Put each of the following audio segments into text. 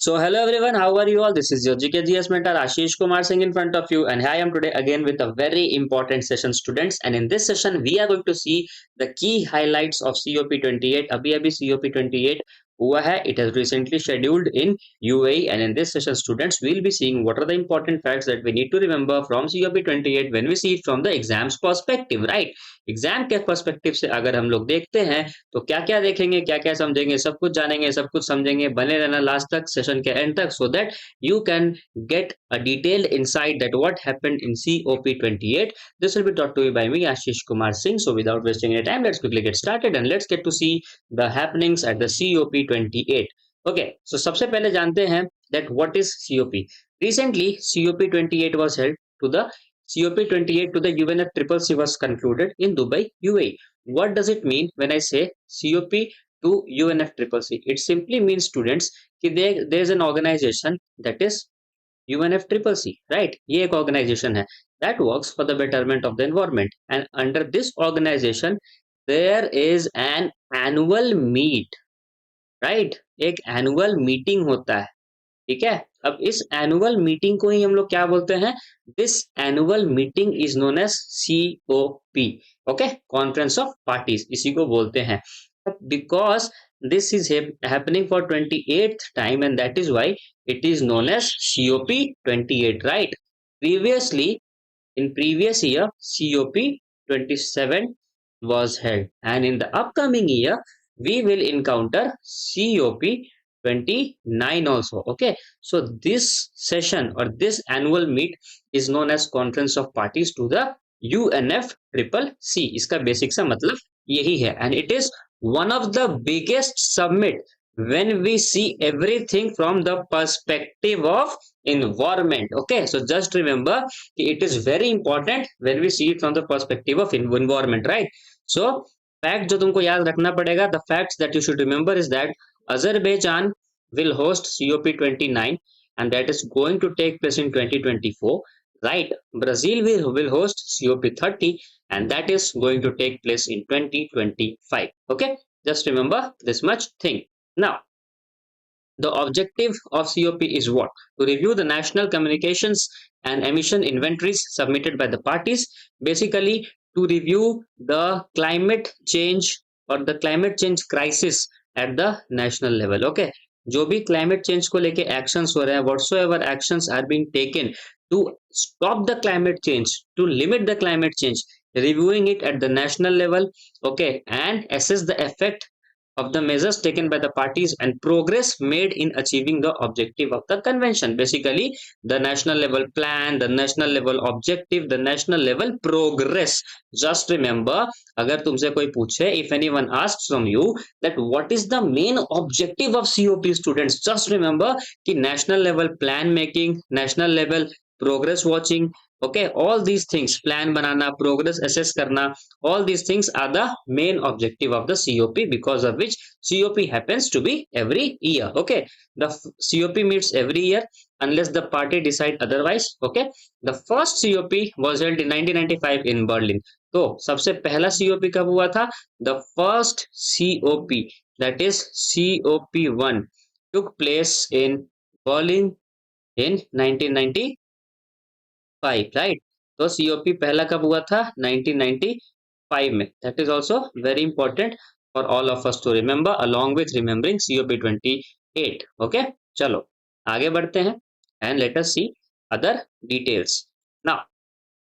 So hello everyone, how are you all? This is your GKGS mentor Ashish Kumar Singh in front of you, and I am today again with a very important session, students. And in this session we are going to see the key highlights of COP28. अभी COP28 हुआ है. It has recently scheduled in UAE, and in this session students we will be seeing what are the important facts that we need to remember from COP28 when we see it from the exams perspective, right? Exam के perspective से अगर हम लोग देखते हैं तो क्या क्या देखेंगे, क्या क्या समझेंगे, सब कुछ जानेंगे, सब कुछ समझेंगे. बने रहना लास्ट तक, सेशन के एंड तक, so that you can get a detailed insight that what happened in COP28. This will be taught to you by me, Ashish Kumar Singh. So without wasting any time, let's quickly get started and let's get to see the happenings at the COP28. Okay, so सबसे पहले जानते हैं that what is COP. Recently COP28 was held to the COP28 to the UNFCCC was concluded in Dubai, UAE. What does it mean when I say COP to UNFCCC? It simply means, students, कि there is an organization that is UNFCCC, right? ये एक organization है that works for the betterment of the environment, and under this organization there is an annual meet, right? एक annual meeting होता है, ठीक है. अब इस एनुअल मीटिंग को ही हम लोग क्या बोलते हैं? This annual meeting is known as COP. Okay, conference of parties, इसी को बोलते हैं. Because this is happening for 28th time, and that is why it is known as COP28, right? Previously, in previous year, COP27 was held, and in the upcoming year we will encounter COP29 also. Okay, so this session or this annual meet is known as conference of parties to the UNFCCC. इसका basic सा मतलब यही है, and it is one of the biggest summit when we see everything from the perspective of environment. Okay, so just remember it is very important when we see it from the perspective of environment, right? So fact जो तुमको याद रखना पड़ेगा, the facts that you should remember is that Azerbaijan will host COP29, and that is going to take place in 2024, right? Brazil will host COP30, and that is going to take place in 2025. Okay, just remember this much thing. Now, the objective of COP is what? To review the national communications and emission inventories submitted by the parties, basically to review the climate change or the climate change crisis at the national level. Okay, जो भी climate change को लेके actions हो रहे हैं, whatsoever actions are being taken to stop the climate change, to limit the climate change, reviewing it at the national level. Okay, and assess the effect of the measures taken by the parties and progress made in achieving the objective of the convention. Basically, the national level plan, the national level objective, the national level progress. Just remember, अगर तुमसे कोई पूछे, if anyone asks from you that what is the main objective of COP, students, just remember कि national level plan making, national level progress watching. Okay, all these things, plan banana, progress assess karna, all these things are the main objective of the COP, because of which COP happens to be every year. Okay, the COP meets every year unless the party decide otherwise. Okay, the first COP was held in 1995 in Berlin. तो सबसे पहला COP कब हुआ था? The first COP, that is COP1, took place in Berlin in 1995, right? तो COP पहला कब हुआ था? 1995 में. That is also very important for all of us to remember, along with remembering COP28. Okay, चलो आगे बढ़ते हैं and let us see other details. Now,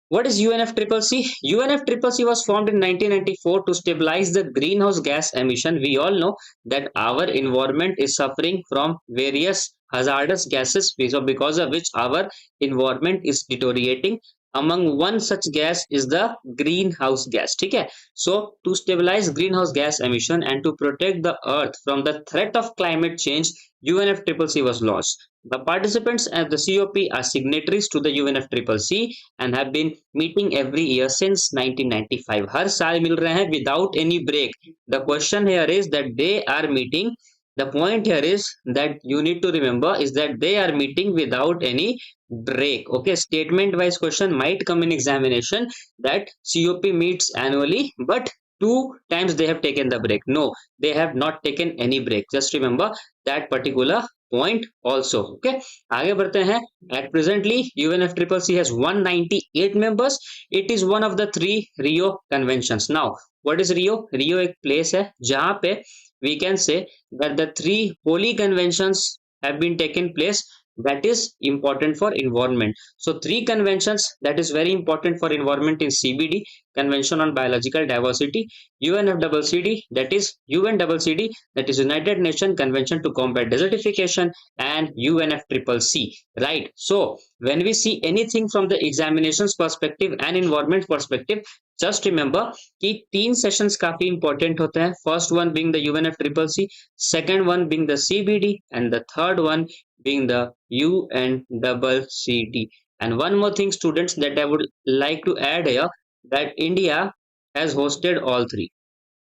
what is UNFCCC? UNFCCC was formed in 1994 to stabilize the greenhouse gas emission. We all know that our environment is suffering from various hazardous gases, because of which our environment is deteriorating. Among one such gas is the greenhouse gas. ठीक है? So to stabilize greenhouse gas emission and to protect the earth from the threat of climate change, UNFCCC was launched. The participants at the COP are signatories to the UNFCCC and have been meeting every year since 1995. हर साल मिल रहे हैं without any break. The question here is that they are meeting. The point here is that you need to remember is that they are meeting without any break. Okay, statement wise question might come in examination that COP meets annually, but 2 times they have taken the break. No, they have not taken any break. Just remember that particular point also. Okay, आगे बढ़ते हैं. At presently UNFCCC has 198 members. It is one of the 3 Rio conventions. Now what is Rio? Rio एक place है जहाँ पे we can say that the 3 holy conventions have been taken place, that is important for environment. So 3 conventions that is very important for environment in CBD, Convention on Biological Diversity, UNFCCC, that is UNCCC, that is United Nations Convention to Combat Desertification, and UNFCCC, right? So when we see anything from the examinations perspective and environment perspective, just remember कि 3 sessions काफी important होते हैं. First one being the UNFCCC, second one being the CBD, and the third one being the UNCCC. And one more thing, students, that I would like to add here, that India has hosted all 3.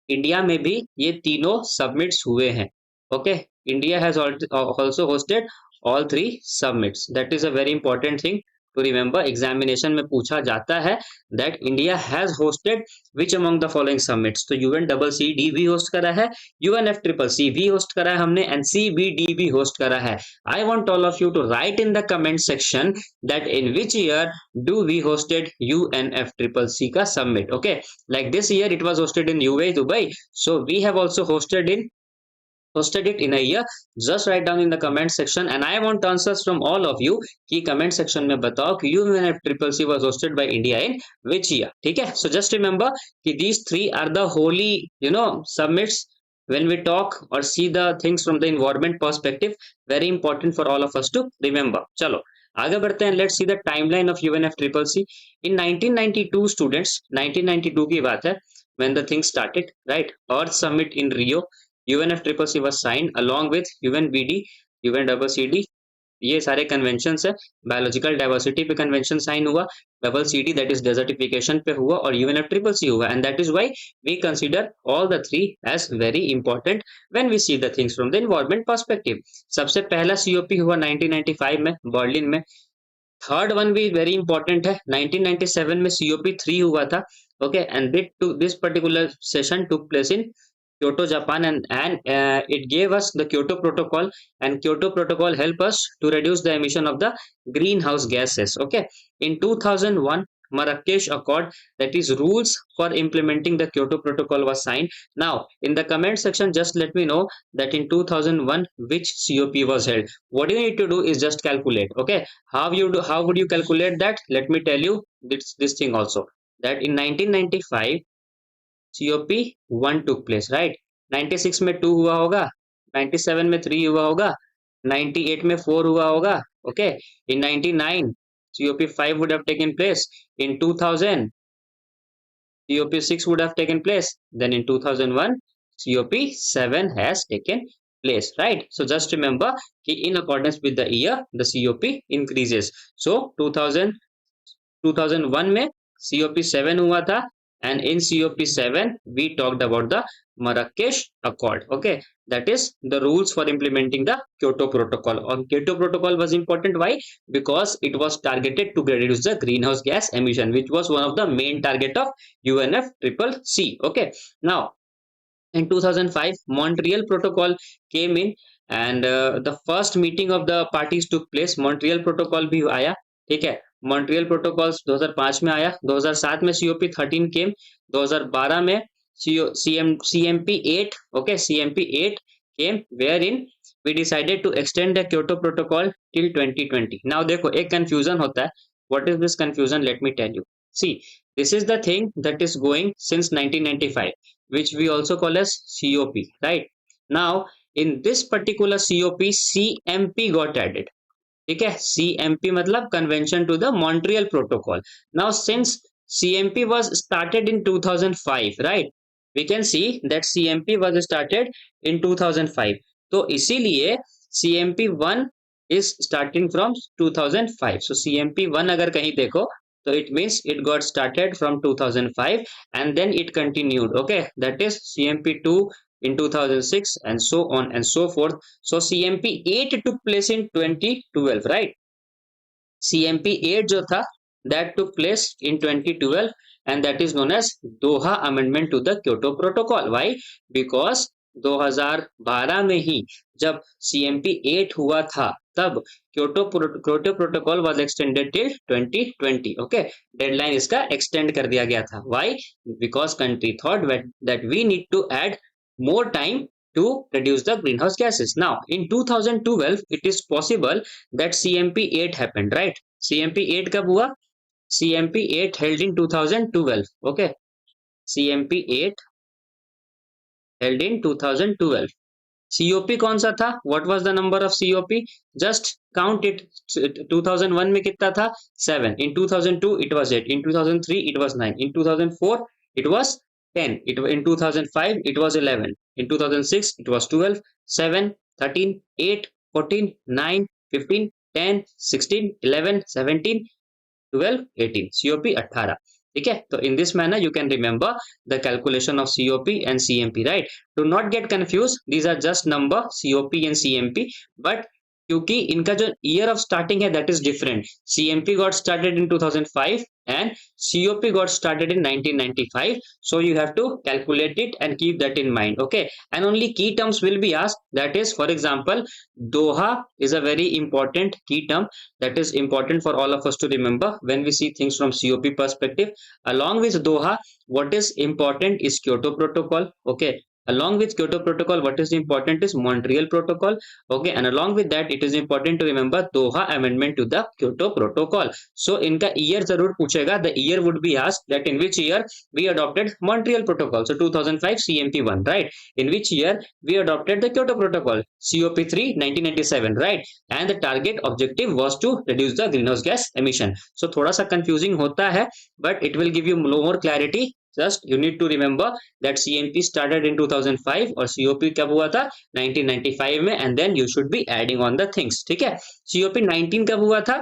India में भी ये तीनों summits हुए हैं. Okay, India has also hosted all 3 summits. That is a very important thing to remember. Examination में पूछा जाता है that India has hosted which among the following summits. तो UNCCD भी होस्ट करा है, UNFCCC भी होस्ट करा है हमने, एंड CBD भी होस्ट करा है. I want all of you to write in the comment section that in which year do we hosted UNFCCC ka summit. Okay, like this year it was hosted in UAE, Dubai, so we have also hosted it in a year. Just write down in the comment section, and I want answers from all of you कि comment section में बताओ कि UNFCCC was hosted by India in which year. ठीक है, so just remember कि these 3 are the holy summits when we talk or see the things from the environment perspective. Very important for all of us to remember. चलो आगे बढ़ते हैं. Let's see the timeline of UNFCCC. In 1992 students, 1992 की बात है when the thing started, right. Earth summit in Rio, UNFCCC was signed along with UNBD, UNCCD. ये सारे convention है. बायोलॉजिकल डाइवर्सिटी पे कन्वेंशन साइन हुआ, CCD दैट इज डेजर्टिफिकेशन पे हुआ, और UNFCCC हुआ. And that is why we consider all the 3 as very important when we see the things from the environment perspective. सबसे पहला COP हुआ 1995 में बर्लिन में. थर्ड वन भी वेरी इंपॉर्टेंट है, 1997 में COP3 हुआ था. Okay, and this particular session took place in Kyoto, Japan, and it gave us the Kyoto Protocol, and Kyoto Protocol help us to reduce the emission of the greenhouse gases. Okay, in 2001 Marrakesh Accord, that is rules for implementing the Kyoto Protocol, was signed. Now in the comment section just let me know that in 2001 which COP was held. What you need to do is just calculate. Okay, how would you calculate that? Let me tell you this thing also, that in 1995 COP1 took place, right. 96 में 2 हुआ होगा, 97 में 3 हुआ होगा, 98 में 4 हुआ होगा. Okay, in 99 COP5 would have taken place. In 2000 COP6 would have taken place. Then in 2001 COP7 has taken place, right. So just remember कि in accordance with the year the COP increases. So 2001 में COP7 हुआ था, and in COP7 we talked about the Marrakesh Accord. Okay, that is the rules for implementing the Kyoto Protocol. And Kyoto Protocol was important. Why? Because it was targeted to reduce the greenhouse gas emission, which was one of the main target of UNFCCC. Okay, now in 2005 Montreal Protocol came in, and the first meeting of the parties took place. Montreal Protocol भी आया, ठीक है. Montreal protocols 2005 में आया, 2007 में COP13 केम, 2012 में CMP8, okay, CMP8 came, wherein we decided to extend the Kyoto Protocol till 2020. Now देखो एक confusion होता है. What is this confusion? Let me tell you. See, this is the thing that is going since 1995, which we also call as COP, right. Now in this particular COP CMP got added. ठीक है, CMP मतलब convention to the Montreal protocol. Now since CMP was started in 2005, right, we can see that CMP was started in 2005. तो इसीलिए CMP1 is starting from 2005. So CMP1 अगर कहीं देखो तो it means it got started from 2005 and then it continued. Okay, that is CMP2 in 2006 and so on and so forth. So CMP8 took place in 2012, right. CMP8 जो था that took place in 2012, and that is known as Doha Amendment to the Kyoto Protocol. Why? Because 2012 में ही जब CMP 8 हुआ था, तब Kyoto protocol was extended till 2020. ओके, deadline इसका extend कर दिया गया था. Why? Because country thought that we need to add more time to reduce the greenhouse gases. Now, in 2012, it is possible that CMP 8 happened, right? CMP 8 कब हुआ? CMP 8 held in 2012. Okay, CMP 8 held in 2012. COP कौन सा था? What was the number of COP? Just count it. 2001 में कितना था? 7. In 2002 it was 8. In 2003 it was 9. In 2004 it was 10. In 2005 it was 11. In 2006 it was 12. 7, 13, 8, 14, 9, 15, 10, 16, 11, 17, 12, 18. COP 18. ठीक है, तो in this manner you can remember the calculation of COP and CMP, right? Do not get confused, these are just number COP and CMP, but क्योंकि इनका जो year of starting है that is different. CMP got started in 2005 and COP got started in 1995, so you have to calculate it and keep that in mind. Okay, and only key terms will be asked, that is, for example, Doha is a very important key term that is important for all of us to remember when we see things from COP perspective. Along with Doha, what is important is Kyoto Protocol. Okay, along with Kyoto Protocol, what is important is Montreal Protocol. Okay, and along with that, it is important to remember Doha Amendment to the Kyoto Protocol. So इनका year जरूर पूछेगा. The year would be asked that in which year we adopted Montreal Protocol. So 2005 CMP1, right? In which year we adopted the Kyoto Protocol? COP3 1997, right? And the target objective was to reduce the greenhouse gas emission. So थोड़ा सा confusing होता है, but it will give you more clarity. Just you need to remember that CMP started in 2005 और COP कब हुआ था? 1995 में, and then you should be adding on the things. ठीक है, COP 19 कब हुआ था?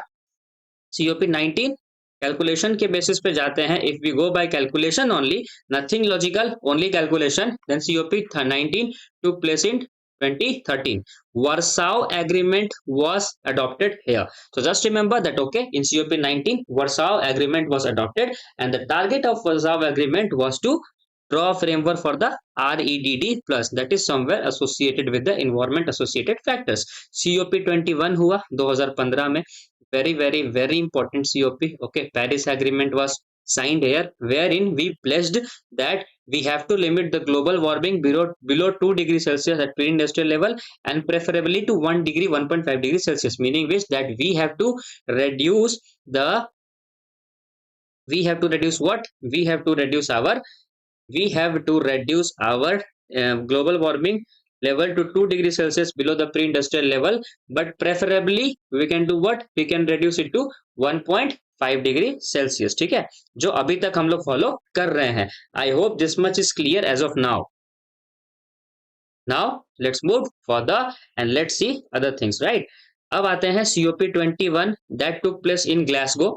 COP 19 कैलकुलेशन के बेसिस पे जाते हैं. If we go by calculation only, nothing logical, only calculation, then COP 19 took place in 2013. Warsaw Agreement was adopted here. So just remember that, okay, in COP 19, Warsaw Agreement was adopted, and the target of Warsaw Agreement was to draw a framework for the REDD plus, that is somewhere associated with the environment associated factors. COP 21 हुआ 2015 में. Very, very, very important COP. Okay, Paris Agreement was signed here, wherein we pledged that we have to limit the global warming below 2 degrees Celsius at pre-industrial level, and preferably to 1 degree 1.5 degrees Celsius, meaning which that we have to reduce what? We have to reduce our global warming level to 2 degrees Celsius below the pre-industrial level, but preferably we can do what? We can reduce it to 1.5 degree Celsius. ठीक है, जो अभी तक हम लोग follow कर रहे हैं. I hope this much is clear as of now. Now let's move further and let's see other things, right? अब आते हैं COP21 that took place in Glasgow.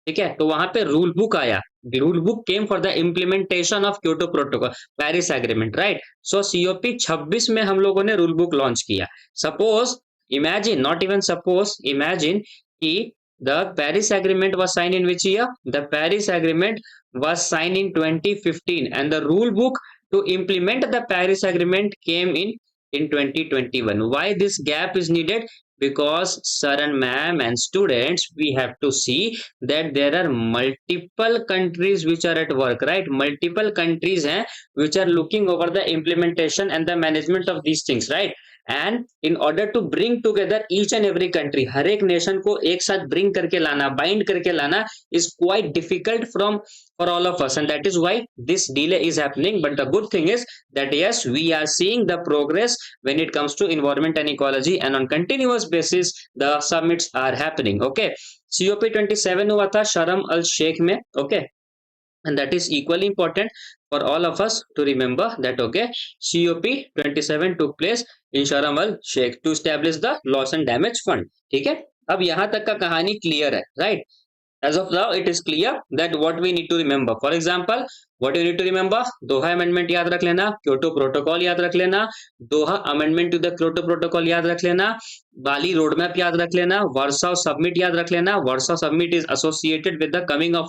ठीक है, तो वहां पे रूल बुक आया. The rule book came for the implementation of Kyoto Protocol, Paris Agreement, right? So COP 26 में हम लोगों ने रूल बुक लॉन्च किया. Suppose, imagine, not even suppose, imagine कि the Paris Agreement was signed in which year? The Paris Agreement was signed in 2015, and the rule book to implement the Paris Agreement came in 2021. Why this gap is needed? Because sir and ma'am and students, we have to see that there are multiple countries which are at work, right? Multiple countries हैं which are looking over the implementation and the management of these things, right? And in order to bring together each and every country, हर एक nation को एक साथ bring करके लाना, bind करके लाना is quite difficult for all of us, and that is why this delay is happening. But the good thing is that yes, we are seeing the progress when it comes to environment and ecology, and on continuous basis the summits are happening. Okay, COP27 हुआ था शर्म अल शेख में. Okay, and that is equally important for all of us to remember that. Okay, COP27 took place in Sharm el Sheikh to establish the loss and damage fund. ठीक है, अब यहाँ तक का कहानी क्लियर है, right? As of now, it is clear that what we need to remember. For example, what you need to remember? Doha Amendment याद रख लेना, Kyoto Protocol याद रख लेना, Doha Amendment to the Kyoto Protocol याद रख लेना, Bali Roadmap याद रख लेना, Warsaw Summit याद रख लेना. Warsaw Summit is associated with the coming of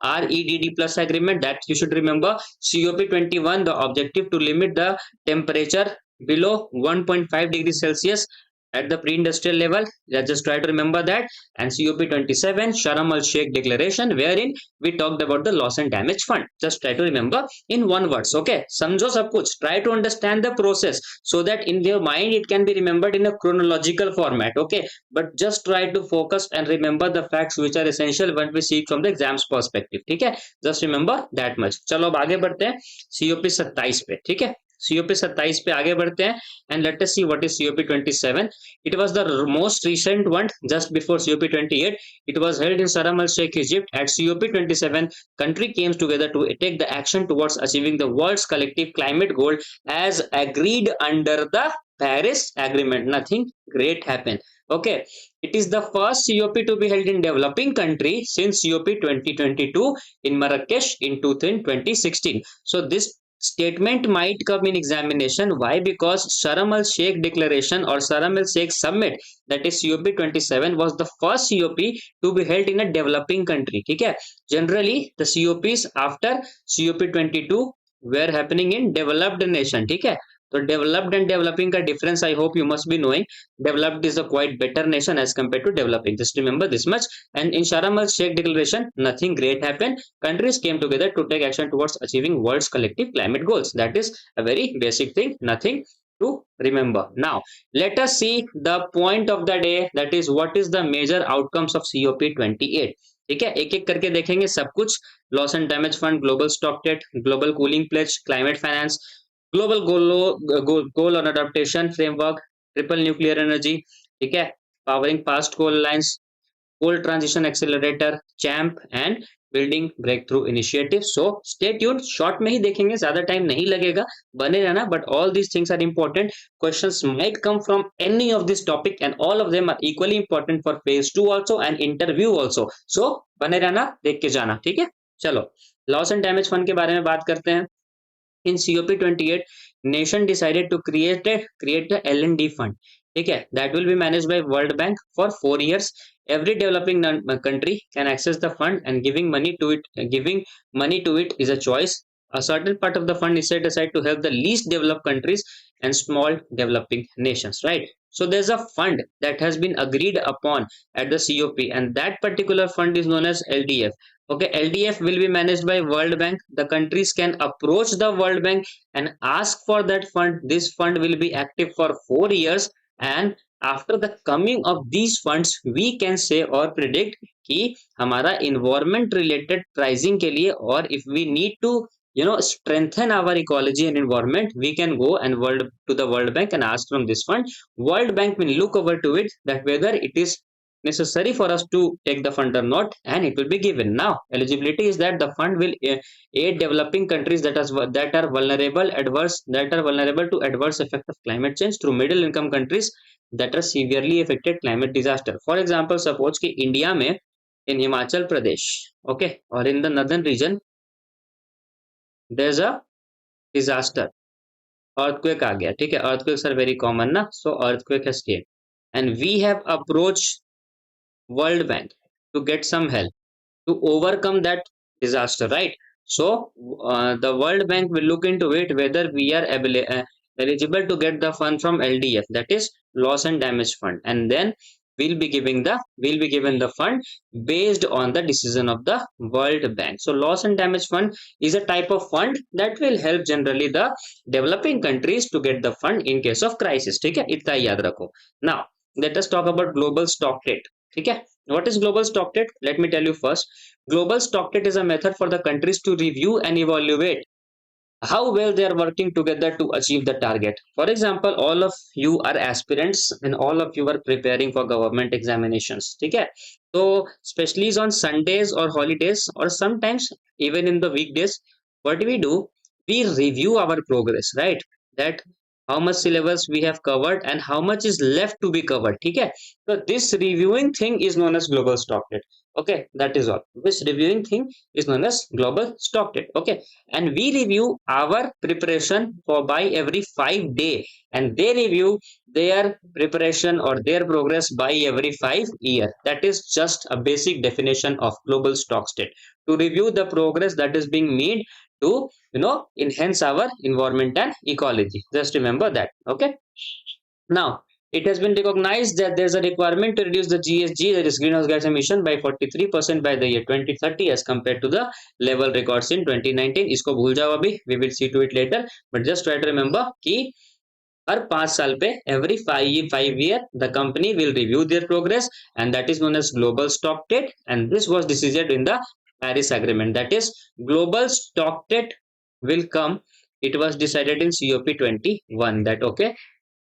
REDD plus agreement, that you should remember. COP21, the objective to limit the temperature below 1.5 degrees Celsius at the pre-industrial level. Just try to remember that. And COP27 Sharm el Sheikh Declaration, wherein we talked about the loss and damage fund. Just try to remember in one words. Okay, समझो सब कुछ. Try to understand the process so that in your mind it can be remembered in a chronological format. Okay, but just try to focus and remember the facts which are essential when we see from the exams perspective. ठीक है, just remember that much. चलो अब आगे बढ़ते हैं COP27 पे. ठीक है, COP27 पे आगे बढ़ते हैं. And let us see what is COP27. It was the most recent one just before COP28. It was held in Sharm el Sheikh, Egypt. At COP27, country came together to take the action towards achieving the world's collective climate goal as agreed under the Paris Agreement. Nothing great happened. Okay, it is the first COP to be held in developing country since COP 2022 in Marrakesh in 2016. So this statement might come in examination. Why? Because Sharm el Sheikh Declaration or Sharm el Sheikh Summit, that is COP27, was the first COP to be held in a developing country. ठीक है, generally the COPs after COP22 were happening in developed nation. ठीक है, तो developed and developing का difference I hope you must be knowing. Developed is a quite better nation as compared to developing. Just remember this much. And in Sharm el Sheikh Declaration, nothing great happened. Countries came together to take action towards achieving world's collective climate goals. That is a very basic thing, nothing to remember. Now, let us see the point of the day, that is what is the major outcomes of COP28. ठीक है, एक एक करके देखेंगे सब कुछ. Loss and damage fund, global stock date, global cooling pledge, climate finance, global goal on adaptation framework, triple nuclear energy. ठीक है, powering fast coal lines, coal transition accelerator, champ and building breakthrough initiative. So stay tuned. Short में ही देखेंगे, ज्यादा time नहीं लगेगा, बने रहना. But all these things are important. Questions might come from any of this topic and all of them are equally important for phase 2 also and interview also. So बने रहना, देख के जाना. ठीक है, चलो लॉस एंड डैमेज फंड के बारे में बात करते हैं. In COP28, nation decided to create a L&D fund. ठीक है, that will be managed by World Bank for 4 years. Every developing country can access the fund and giving money to it. Giving money to it is a choice. A certain part of the fund is set aside to help the least developed countries and small developing nations, right? So there's a fund that has been agreed upon at the COP, and that particular fund is known as LDF. Okay, LDF will be managed by World Bank. The countries can approach the World Bank and ask for that fund. This fund will be active for 4 years, and after the coming of these funds we can say or predict कि हमारा environment related pricing के लिए, और if we need to strengthen our ecology and environment, we can go and to the World Bank and ask from this fund. World Bank will look over to it that whether it is necessary for us to take the fund or not, and it will be given. Now eligibility is that the fund will aid developing countries that are vulnerable to adverse effect of climate change through middle income countries that are severely affected climate disaster. For example, suppose कि India में in Himachal Pradesh, okay, or in the northern region there's a disaster, earthquake आ गया. ठीक है, earthquakes are very common ना, so earthquake has came and we have approached World Bank to get some help to overcome that disaster, right? So the World Bank will look into it whether we are eligible to get the fund from LDF, that is loss and damage fund, and then we'll be given the fund based on the decision of the World Bank. So loss and damage fund is a type of fund that will help generally the developing countries to get the fund in case of crisis. ठीक है, इतना याद रखो. Now let us talk about global stock rate. ठीक है, what is global stock rate? Let me tell you first. Global stock rate is a method for the countries to review and evaluate how well they are working together to achieve the target. For example, all of you are aspirants and all of you are preparing for government examinations. ठीक है, so especially on Sundays or holidays or sometimes even in the weekdays, what do? We review our progress, right? That how much syllabus we have covered and how much is left to be covered. ठीक है, so this reviewing thing is known as global stock rate. Okay, that is all. This reviewing thing is known as global stock rate. Okay, and we review our preparation for by every 5 days, and they review their preparation or their progress by every 5 years. That is just a basic definition of global stock rate, to review the progress that is being made to enhance our environment and ecology. Just remember that. Okay. Now, it has been recognized that there's a requirement to reduce the GHG, that is greenhouse gas emission, by 43% by the year 2030 as compared to the level records in 2019. इसको भूल जाओ अभी, we will see to it later. But just try to remember कि हर 5 साल पे every 5 year the company will review their progress, and that is known as global stock date, and this was decided in the Paris Agreement. That is global stock date will come. It was decided in COP21 that okay,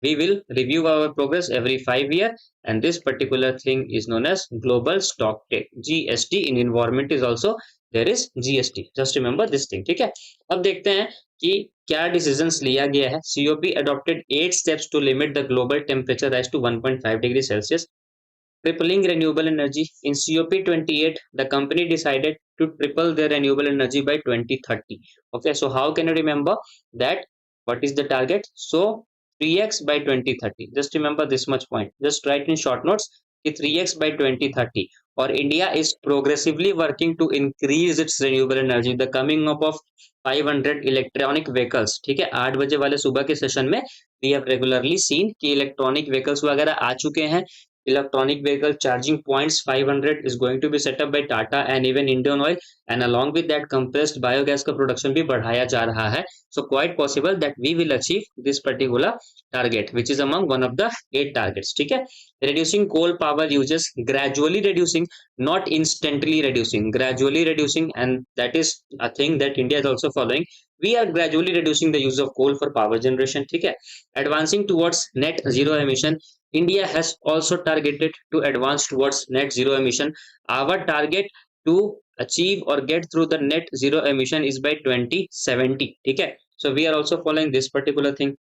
we will review our progress every 5 year, and this particular thing is known as global stock date. GST in environment is also there is GST. Just remember this thing. ठीक है, अब देखते हैं कि क्या decisions लिया गया है. COP adopted 8 steps to limit the global temperature rise to 1.5 degrees Celsius. Tripling renewable energy. In COP28, the company decided to triple their renewable energy by 2030. Okay, so how can you remember that? What is the target? So 3x by 2030. Just remember this much point. Just write in short notes 3x by 2030. Or India is progressively working to increase its renewable energy. The coming up of 500 electronic vehicles. ठीक है, 8 बजे वाले सुबह के session में we have regularly scene कि electronic vehicles वगैरह आ चुके हैं. Electronic vehicle charging points 500 is going to be set up by Tata and even Indian Oil, and along with that compressed biogas का production भी बढ़ाया जा रहा है. So quite possible that we will achieve this particular target, which is among one of the 8 targets. ठीक है, reducing coal power uses, gradually reducing, not instantly reducing, gradually reducing, and that is a thing that India is also following. We are gradually reducing the use of coal for power generation. ठीक है, advancing towards net zero emission. India has also targeted to advance towards net zero emission. Our target to achieve or get through the net zero emission is by 2070. ठीक है, so we are also following this particular thing.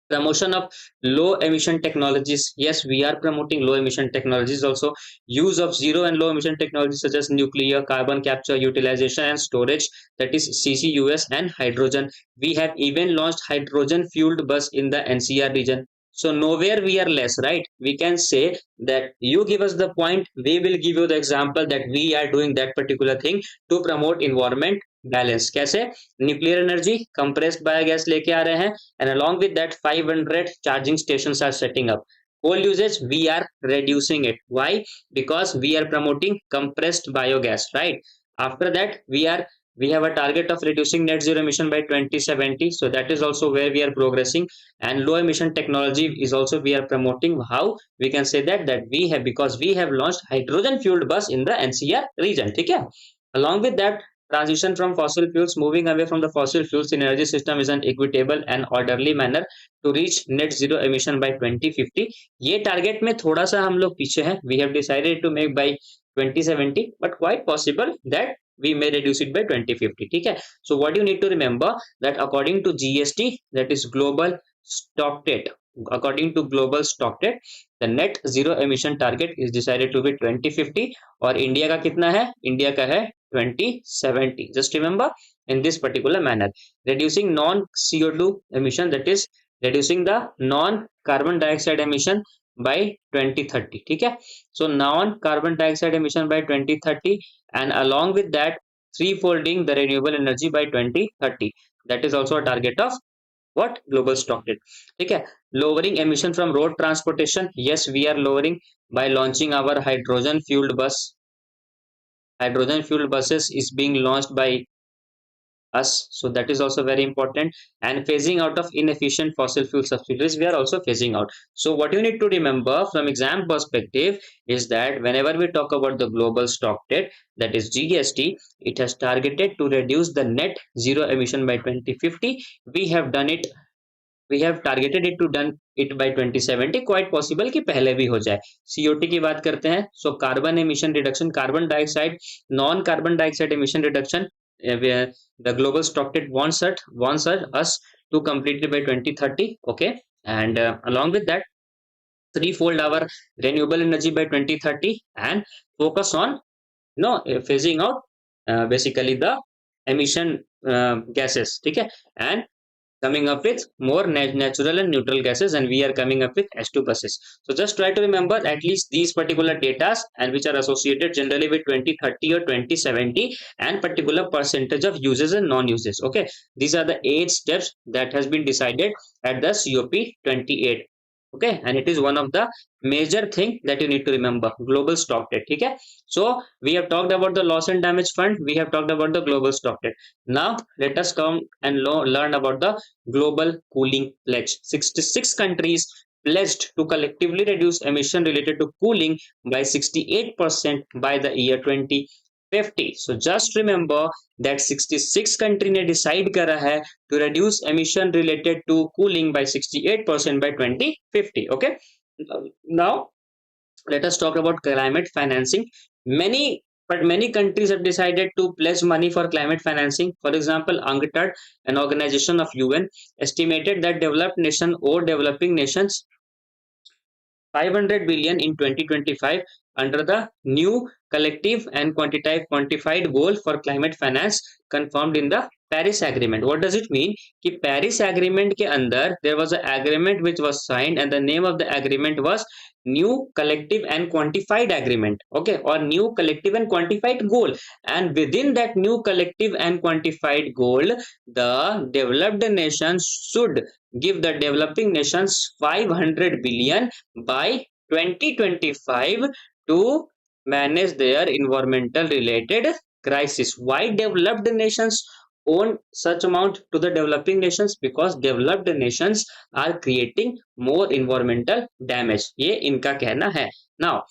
Promotion of low emission technologies. Yes, we are promoting low emission technologies also. Use of zero and low emission technologies such as nuclear, carbon capture, utilization and storage, that is CCUS, and hydrogen. We have even launched hydrogen fueled bus in the NCR region. So nowhere we are less, right? We can say that you give us the point, we will give you the example that we are doing that particular thing to promote environment balance. कैसे? Nuclear energy, compressed biogas लेके आ रहे हैं, and along with that 500 charging stations are setting up. Coal usage, we are reducing it. Why? Because we are promoting compressed biogas, right? After that we have a target of reducing net zero emission by 2070, so that is also where we are progressing. And low emission technology is also we are promoting. How we can say that we have, because we have launched hydrogen fueled bus in the NCR region. ठीक है, along with that transition from fossil fuels, moving away from the fossil fuels in energy system is an equitable and orderly manner to reach net zero emission by 2050. ये target में थोड़ा सा हम लोग पीछे हैं. We have decided to make by 2070, but quite possible that we may reduce it by 2050. ठीक है, so what you need to remember that according to GST, that is global stock date, according to global stock date, the net zero emission target is decided to be 2050. और India का कितना है? India का है 2070. Just remember in this particular manner. Reducing non-CO2 emission, that is reducing the non-carbon dioxide emission by 2030. ठीक है, so non-carbon dioxide emission by 2030, and along with that threefolding the renewable energy by 2030. That is also a target of what? Global stock date. ठीक है, lowering emission from road transportation. Yes, we are lowering by launching our hydrogen fueled bus. Hydrogen fueled buses is being launched by us, so that is also very important. And phasing out of inefficient fossil fuel subsidies, we are also phasing out. So what you need to remember from exam perspective is that whenever we talk about the global stock date, that is GST, it has targeted to reduce the net zero emission by 2050. We have done it, we have targeted it to done it by 2070. quite possible कि पहले भी हो जाए. COT की बात करते हैं, so carbon emission reduction, carbon dioxide, non carbon dioxide emission reduction, where the global stock date wants us to complete it by 2030. Okay, and along with that threefold our renewable energy by 2030 and focus on phasing out basically the emission gases. ठीक है, and coming up with more natural and neutral gases, and we are coming up with H2 buses. So just try to remember at least these particular data, and which are associated generally with 2030 or 2070 and particular percentage of uses and non-uses. Okay, these are the 8 steps that has been decided at the COP28. Okay, and it is one of the major thing that you need to remember, global stock debt. Okay, so we have talked about the loss and damage fund, we have talked about the global stock debt. Now let us come and learn about the global cooling pledge. 66 countries pledged to collectively reduce emission related to cooling by 68% by the year 2050. So just remember that 66 country ने decide करा है to reduce emission related to cooling by 68% by 2050. Okay, now let us talk about climate financing. Many countries have decided to pledge money for climate financing. For example, UNCTAD, an organization of UN, estimated that developed nation or developing nations 500 billion in 2025 under the new collective and quantified goal for climate finance confirmed in the Paris Agreement. What does it mean? कि Paris Agreement के अंदर there was an agreement which was signed, and the name of the agreement was New Collective and Quantified Agreement. Okay, or New Collective and Quantified Goal. And within that New Collective and Quantified Goal, the developed nations should give the developing nations 500 billion by 2025 to manage their environmental related crisis. Why developed nations own such amount to the developing nations? Because developed nations are creating more environmental damage. ये इनका कहना है. Now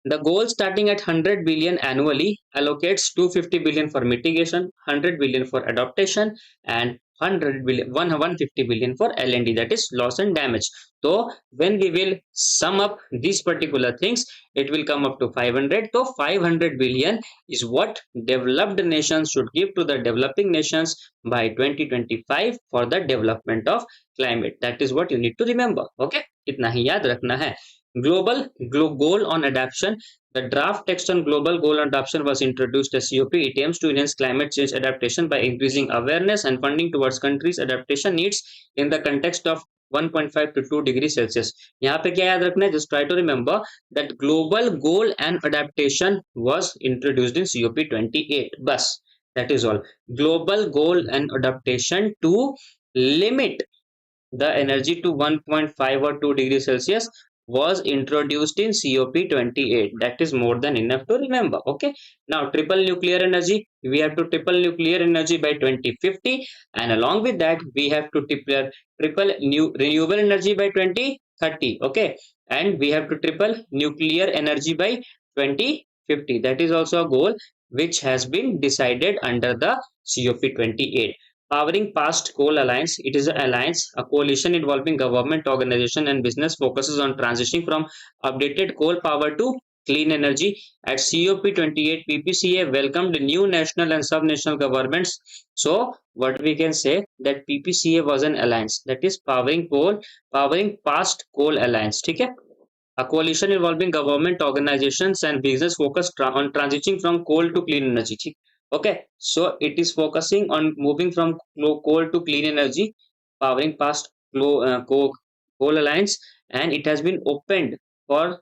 the goal starting at 100 billion annually allocates 250 billion for mitigation, 100 billion for adaptation, and 150 billion for L&D, that is loss and damage. So when we will sum up these particular things, it will come up to 500. So 500 billion is what developed nations should give to the developing nations by 2025 for the development of climate. That is what you need to remember. Okay, इतना ही याद रखना है. Global Goal on Adaptation. The draft text on Global Goal on Adaptation was introduced as COP. It aims to enhance climate change adaptation by increasing awareness and funding towards countries' adaptation needs in the context of 1.5 to 2 degrees Celsius. यहाँ पे क्या याद रखना है? Just try to remember that Global Goal and Adaptation was introduced in COP28. बस, that is all. Global Goal and Adaptation to limit the energy to 1.5 or 2 degrees Celsius was introduced in COP28. That is more than enough to remember. Okay. Now, triple nuclear energy. We have to triple nuclear energy by 2050, and along with that, we have to triple renewable energy by 2030. Okay, and we have to triple nuclear energy by 2050. That is also a goal which has been decided under the COP28. Powering Past Coal Alliance. It is an alliance, a coalition involving government, organization, and business focuses on transitioning from updated coal power to clean energy. At COP28, PPCA welcomed new national and sub-national governments. So, what we can say that PPCA was an alliance, that is Powering Past Coal Alliance. ठीक है? A coalition involving government, organizations, and business focused on transitioning from coal to clean energy. Okay, so it is focusing on moving from coal to clean energy, powering past coal alliance, and it has been opened for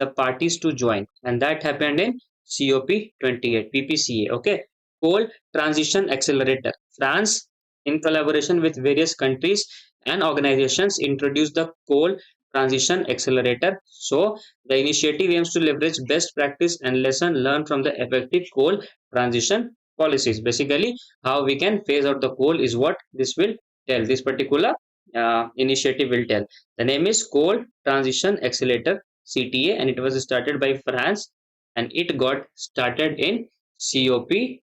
the parties to join, and that happened in COP28 PPCA. Okay, Coal Transition Accelerator. France, in collaboration with various countries and organizations, introduced the Coal Transition Accelerator. So the initiative aims to leverage best practice and lesson learned from the effective coal transition policies. Basically, how we can phase out the coal is what this will tell. This particular initiative will tell. The name is Coal Transition Accelerator, CTA, and it was started by France, and it got started in COP28.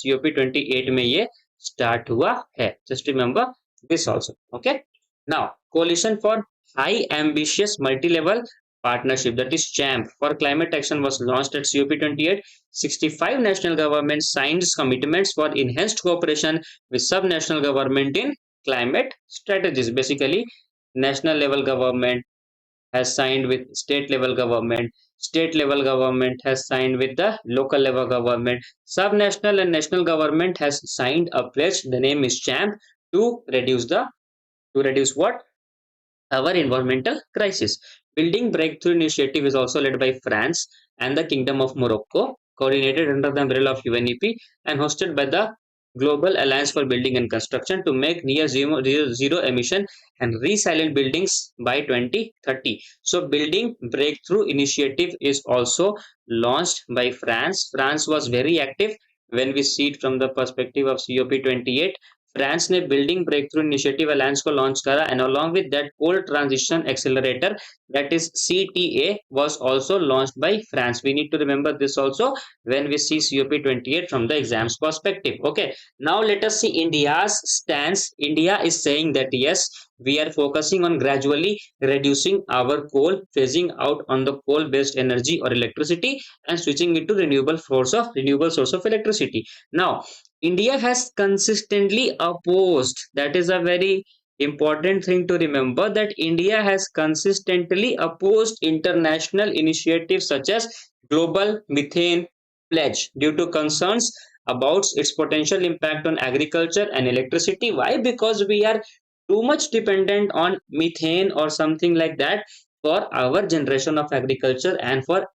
COP28 में ये start हुआ है. Just remember this also. Okay. Now, Coalition for High Ambitious Multi-Level Partnership, that is CHAMP, for climate action was launched at COP28. 65 national governments signed commitments for enhanced cooperation with sub-national government in climate strategies. Basically, national level government, has signed with state level government, state level government has signed with the local level government, subnational and national government has signed a pledge, the name is champ, to reduce the to reduce what, our environmental crisis. Building Breakthrough Initiative is also led by France and the Kingdom of Morocco, coordinated under the umbrella of UNEP and hosted by the Global Alliance for Building and Construction to make near zero emission and resilient buildings by 2030. So, Building Breakthrough Initiative is also launched by France. France was very active when we see it from the perspective of COP28. France ने building breakthrough initiative alliance को launch करा and along with that coal transition accelerator, that is CTA, was also launched by France. We need to remember this also when we see COP28 from the exams perspective. Okay, now let us see India's stance. India is saying that yes, we are focusing on gradually reducing our coal, phasing out on the coal based energy or electricity and switching it to renewable source of electricity. Now India has consistently opposed, that is a very important thing to remember, that India has consistently opposed international initiatives such as Global Methane Pledge due to concerns about its potential impact on agriculture and electricity. Why? Because we are too much dependent on methane or something like that for our generation of agriculture and for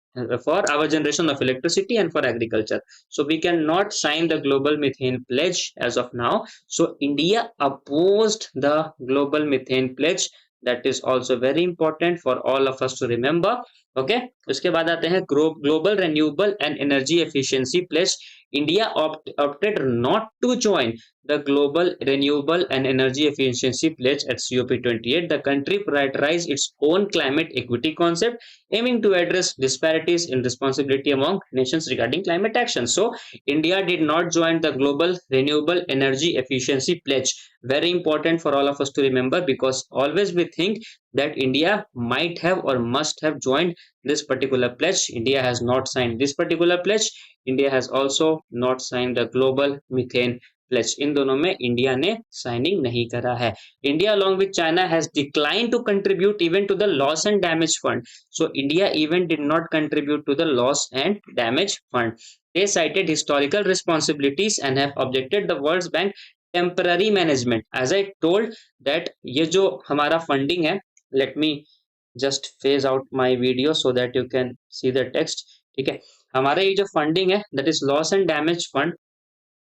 our generation of electricity and for agriculture. So we cannot sign the global methane pledge as of now. So India opposed the global methane pledge. That is also very important for all of us to remember. Okay, उसके बाद आते हैं global renewable and energy efficiency pledge. India opted not to join the global renewable and energy efficiency pledge at COP28. The country prioritized its own climate equity concept, aiming to address disparities in responsibility among nations regarding climate action. So, India did not join the Global Renewable Energy Efficiency Pledge. Very important for all of us to remember, because always we think that India might have or must have joined this particular pledge. India has not signed this particular pledge. India has also not signed the Global Methane Pledge. इन दोनों में India ने signing नहीं करा है. India along with China has declined to contribute even to the loss and damage fund. So India even did not contribute to the loss and damage fund. They cited historical responsibilities and have objected the World Bank temporary management. As I told that ये जो हमारा funding है, let me just phase out my video so that you can see the text. ठीक है, हमारा ये जो funding है, that is loss and damage fund,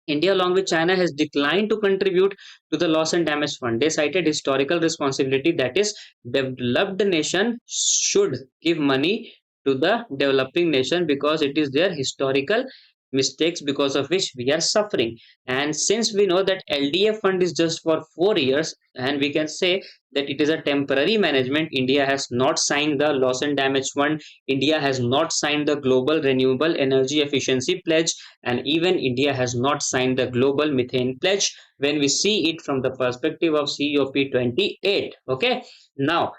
India, along with China, has declined to contribute to the loss and damage fund. They cited historical responsibility, that is, developed nation should give money to the developing nation because it is their historical mistakes because of which we are suffering. And since we know that LDF fund is just for 4 years, and we can say that it is a temporary management, India has not signed the loss and damage fund. India has not signed the global renewable energy efficiency pledge, and even India has not signed the global methane pledge when we see it from the perspective of COP28. Okay, now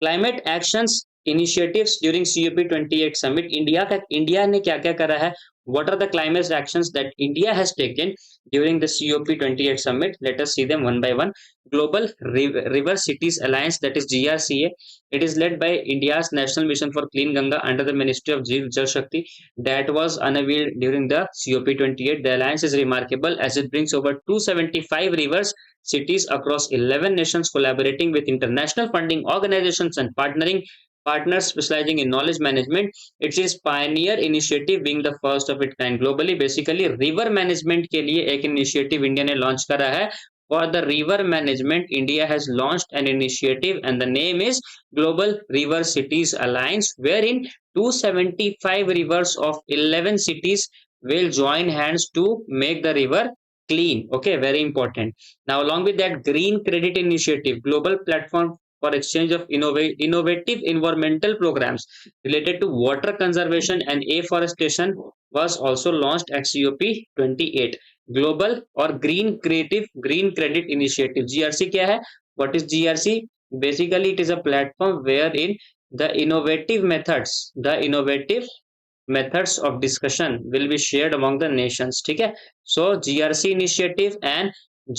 climate actions initiatives during COP28 summit. India ने क्या क्या करा है? What are the climate actions that India has taken during the COP28 summit? Let us see them one by one. Global River Cities Alliance, that is GRCA. It is led by India's National Mission for Clean Ganga under the Ministry of Jal Shakti. That was unveiled during the COP28. The alliance is remarkable as it brings over 275 rivers cities across 11 nations, collaborating with international funding organizations and partners specializing in knowledge management. It is pioneer initiative, being the first of its kind globally. Basically river management के लिए एक initiative India ने launch करा है. For the river management, India has launched an initiative and the name is Global River Cities Alliance, wherein 275 rivers of 11 cities will join hands to make the river clean. Okay, very important. Now, along with that, Green Credit Initiative, global platform for exchange of innovative environmental programs related to water conservation and afforestation, was also launched at COP28. Global or Green Credit Initiative, GRC क्या है? What is GRC? Basically, it is a platform wherein the innovative methods of discussion will be shared among the nations. ठीक है, so GRC initiative and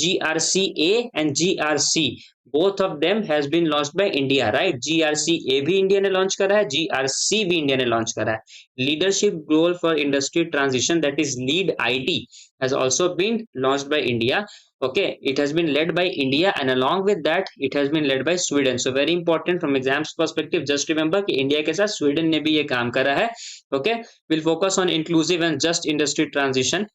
GRCA and GRC, both of them has been launched by India, right? GRCA भी India ने launch करा है, GRC भी India ने launch करा है. Leadership goal for industry transition, that is lead IT, has also been launched by India. Okay, it has been led by India, and along with that it has been led by Sweden. So very important from exams perspective, just remember कि India के साथ Sweden ने भी ये काम करा है. Okay, we'll focus on inclusive and just industry transition.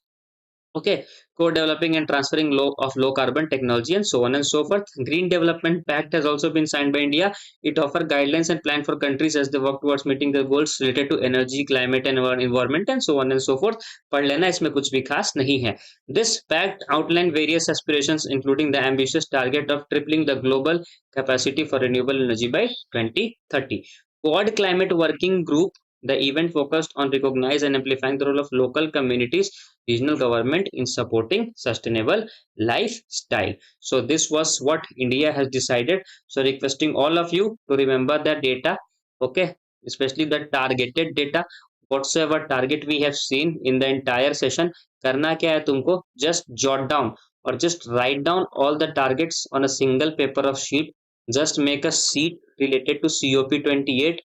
Okay, co-developing and transferring low carbon technology, and so on and so forth. Green Development Pact has also been signed by India. It offers guidelines and plan for countries as they work towards meeting their goals related to energy, climate and environment, and so on and so forth. पढ़ लेना, इसमें कुछ भी खास नहीं है. This pact outlined various aspirations including the ambitious target of tripling the global capacity for renewable energy by 2030. Quad Climate Working Group, the event focused on recognizing and amplifying the role of local communities, regional government in supporting sustainable lifestyle. So this was what India has decided. So requesting all of you to remember the data, okay, especially the targeted data. Whatsoever target we have seen in the entire session, करना क्या है तुमको, just jot down or just write down all the targets on a single paper of sheet. Just make a sheet related to COP28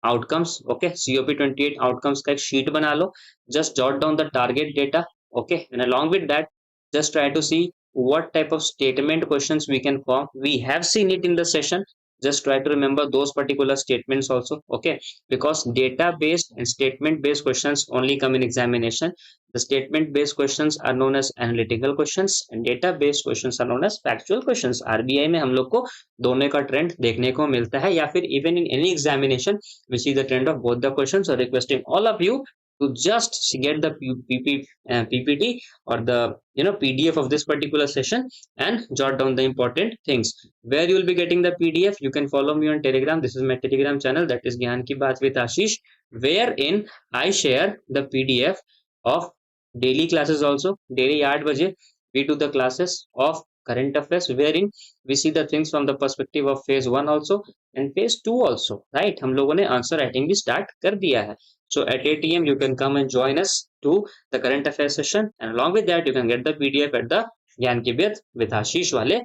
outcomes. Okay, COP28 outcomes का एक sheet बना लो. Just jot down the target data. Okay, and along with that, just try to see what type of statement questions we can form. We have seen it in the session. Just try to remember those particular statements also. Okay, because data based and statement based questions only come in examination. The statement based questions are known as analytical questions and data based questions are known as factual questions. RBI में हम लोग को दोनों का trend देखने को मिलता है, या फिर even in any examination we see the trend of both the questions. So requesting all of you to just get the PPT or the PDF of this particular session and jot down the important things. Where you will be getting the PDF, you can follow me on Telegram. This is my Telegram channel, that is Gyan Ki Baat with Ashish, wherein I share the PDF of daily classes also. Daily 8 baje we do the classes of current affairs, wherein we see the things from the perspective of phase 1 also and phase 2 also, right? हम लोगों ने answer writing भी start कर दिया है. So at 8 AM you can come and join us to the current affairs session, and along with that you can get the PDF at the ज्ञान की बात with आशीष वाले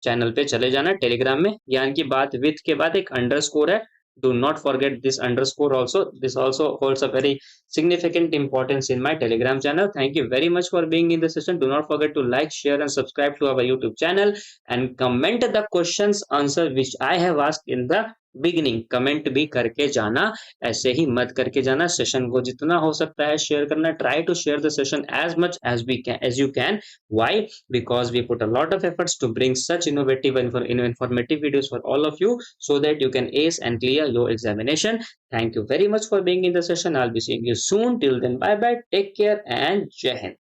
चैनल पे चले जाना. टेलीग्राम में ज्ञान की बात विद के बाद एक अंडरस्कोर है. Do not forget this underscore also. This also holds a very significant importance in my Telegram channel. Thank you very much for being in the session. Do not forget to like, share and subscribe to our YouTube channel and comment the questions answer which I have asked in the beginning. Comment भी करके जाना, ऐसे ही मत करके जाना. Session को जितना हो सकता है शेयर करना. Try to share the session as much as we can, as you can. Why? Because we put a lot of efforts to bring such innovative and informative videos for all of you, so that you can ace and clear your examination. Thank you very much for being in the session. I'll be seeing you soon. Till then, bye bye, take care and Jai Hind.